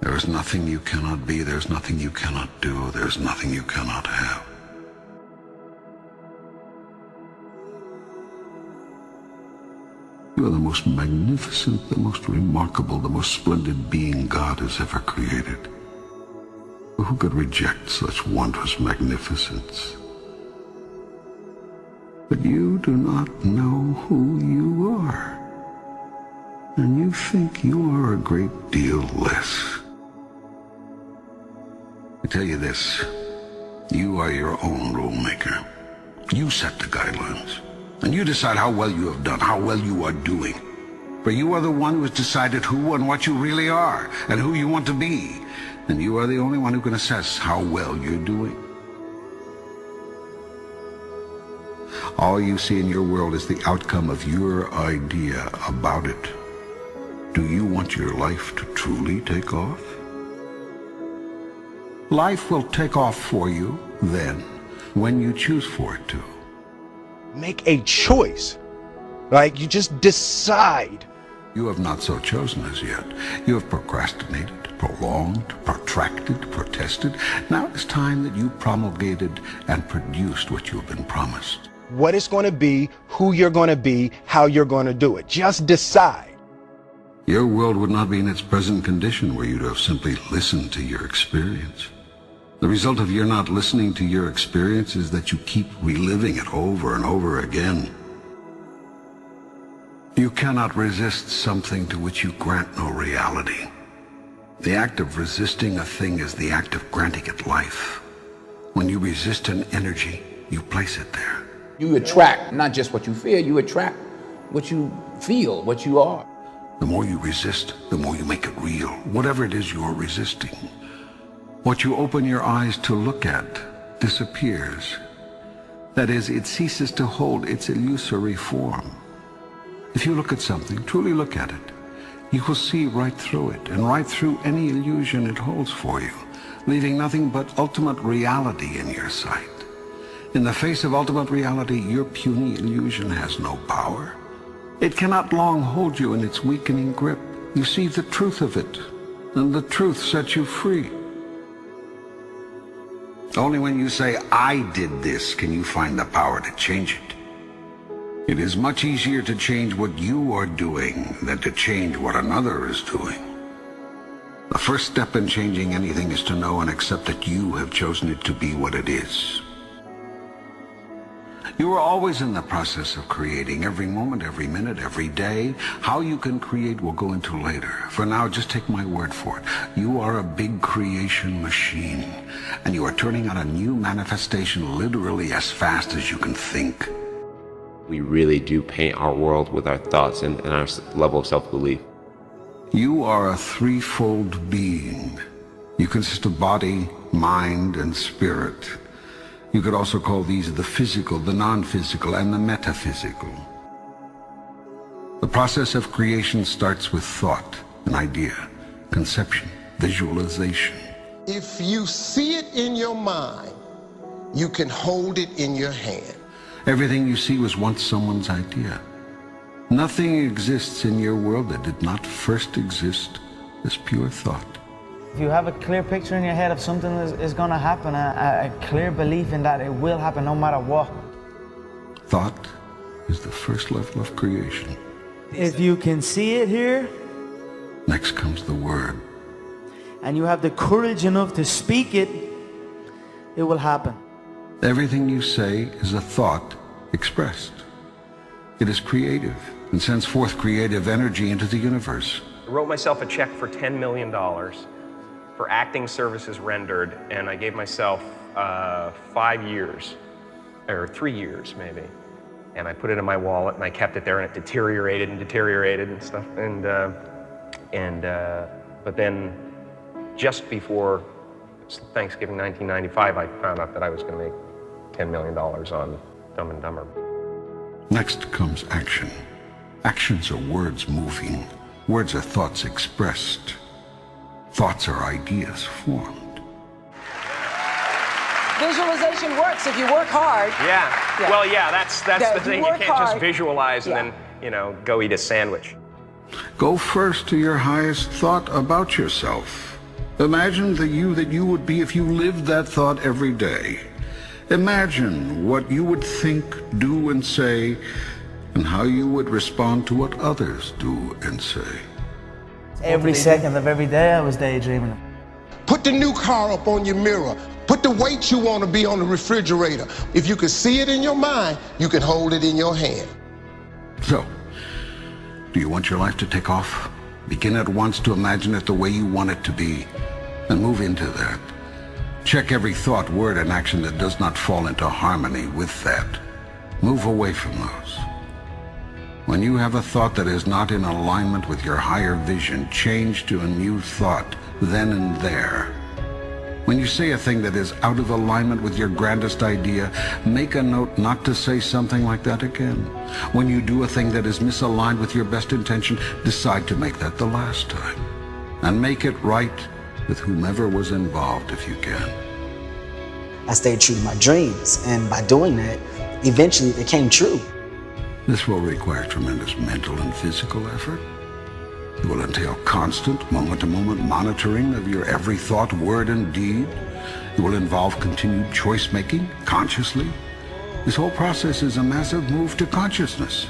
There is nothing you cannot be, there's nothing you cannot do, there's nothing you cannot have. You are the most magnificent, the most remarkable, the most splendid being God has ever created. Who could reject such wondrous magnificence? But you do not know who you are, and you think you are a great deal less. I tell you this, you are your own rule maker. You set the guidelines, and you decide how well you have done, how well you are doing. For you are the one who has decided who and what you really are, and who you want to be. And you are the only one who can assess how well you're doing. All you see in your world is the outcome of your idea about it. Do you want your life to truly take off? Life will take off for you then, when you choose for it to. Make a choice. Like, you just decide. You have not so chosen as yet. You have procrastinated, prolonged, protracted, protested. Now it's time that you promulgated and produced what you have been promised. What it's going to be, who you're going to be, how you're going to do it. Just decide. Your world would not be in its present condition were you to have simply listened to your experience. The result of your not listening to your experience is that you keep reliving it over and over again. You cannot resist something to which you grant no reality. The act of resisting a thing is the act of granting it life. When you resist an energy, you place it there. You attract not just what you feel, you attract what you feel, what you are. The more you resist, the more you make it real, whatever it is you're resisting. What you open your eyes to look at disappears. That is, it ceases to hold its illusory form. If you look at something, truly look at it, you will see right through it and right through any illusion it holds for you, leaving nothing but ultimate reality in your sight. In the face of ultimate reality, your puny illusion has no power. It cannot long hold you in its weakening grip. You see the truth of it, and the truth sets you free. Only when you say, I did this, can you find the power to change it. It is much easier to change what you are doing than to change what another is doing. The first step in changing anything is to know and accept that you have chosen it to be what it is. You are always in the process of creating, every moment, every minute, every day. How you can create we'll go into later. For now, just take my word for it. You are a big creation machine, and you are turning out a new manifestation literally as fast as you can think. We really do paint our world with our thoughts and our level of self-belief. You are a threefold being. You consist of body, mind, and spirit. You could also call these the physical, the non-physical, and the metaphysical. The process of creation starts with thought, an idea, conception, visualization. If you see it in your mind, you can hold it in your hand. Everything you see was once someone's idea. Nothing exists in your world that did not first exist as pure thought. If you have a clear picture in your head of something that is going to happen, a clear belief in that it will happen no matter what. Thought is the first level of creation. If you can see it here, next comes the word. And you have the courage enough to speak it, it will happen. Everything you say is a thought expressed. It is creative and sends forth creative energy into the universe. I wrote myself a check for $10 million for acting services rendered, and I gave myself 5 years, or 3 years maybe. And I put it in my wallet and I kept it there, and it deteriorated and stuff. But then just before Thanksgiving 1995, I found out that I was going to make $10 million on Dumb and Dumber. Next comes action. Actions are words moving. Words are thoughts expressed. Thoughts are ideas formed. Visualization works if you work hard. Yeah. Well, yeah, that's the thing. You can't just visualize and then, go eat a sandwich. Go first to your highest thought about yourself. Imagine the you that you would be if you lived that thought every day. Imagine what you would think, do, and say, and how you would respond to what others do and say. Every second of every day I was daydreaming. Put the new car up on your mirror. Put the weight you want to be on the refrigerator. If you can see it in your mind, you can hold it in your hand. So, do you want your life to take off? Begin at once to imagine it the way you want it to be, and move into that. Check every thought, word, and action that does not fall into harmony with that. Move away from those. When you have a thought that is not in alignment with your higher vision, change to a new thought, then and there. When you say a thing that is out of alignment with your grandest idea, make a note not to say something like that again. When you do a thing that is misaligned with your best intention, decide to make that the last time. And make it right with whomever was involved if you can. I stayed true to my dreams, and by doing that, eventually they came true. This will require tremendous mental and physical effort. It will entail constant, moment-to-moment monitoring of your every thought, word, and deed. It will involve continued choice-making, consciously. This whole process is a massive move to consciousness.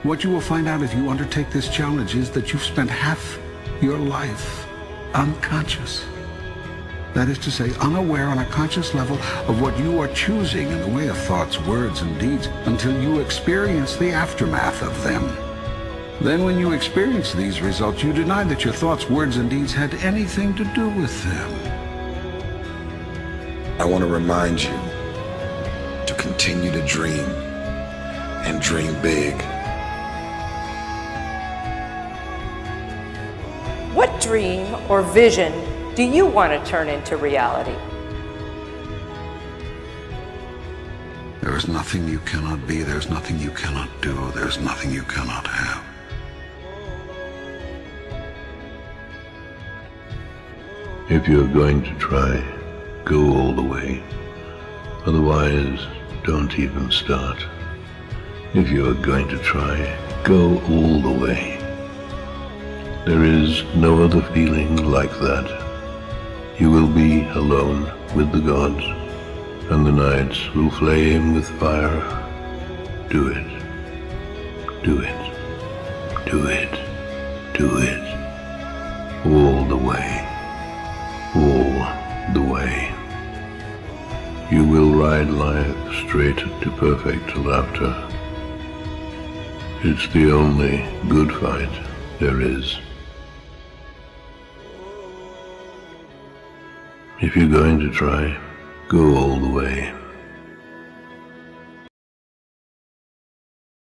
What you will find out if you undertake this challenge is that you've spent half your life unconscious. That is to say, unaware on a conscious level of what you are choosing in the way of thoughts, words, and deeds until you experience the aftermath of them. Then when you experience these results, you deny that your thoughts, words, and deeds had anything to do with them. I want to remind you to continue to dream and dream big. What dream or vision do you want to turn into reality? There is nothing you cannot be, there's nothing you cannot do, there's nothing you cannot have. If you're going to try, go all the way. Otherwise, don't even start. If you're going to try, go all the way. There is no other feeling like that. You will be alone with the gods, and the nights will flame with fire. Do it. Do it. Do it. Do it. All the way. All the way. You will ride life straight to perfect laughter. It's the only good fight there is. If you're going to try, go all the way.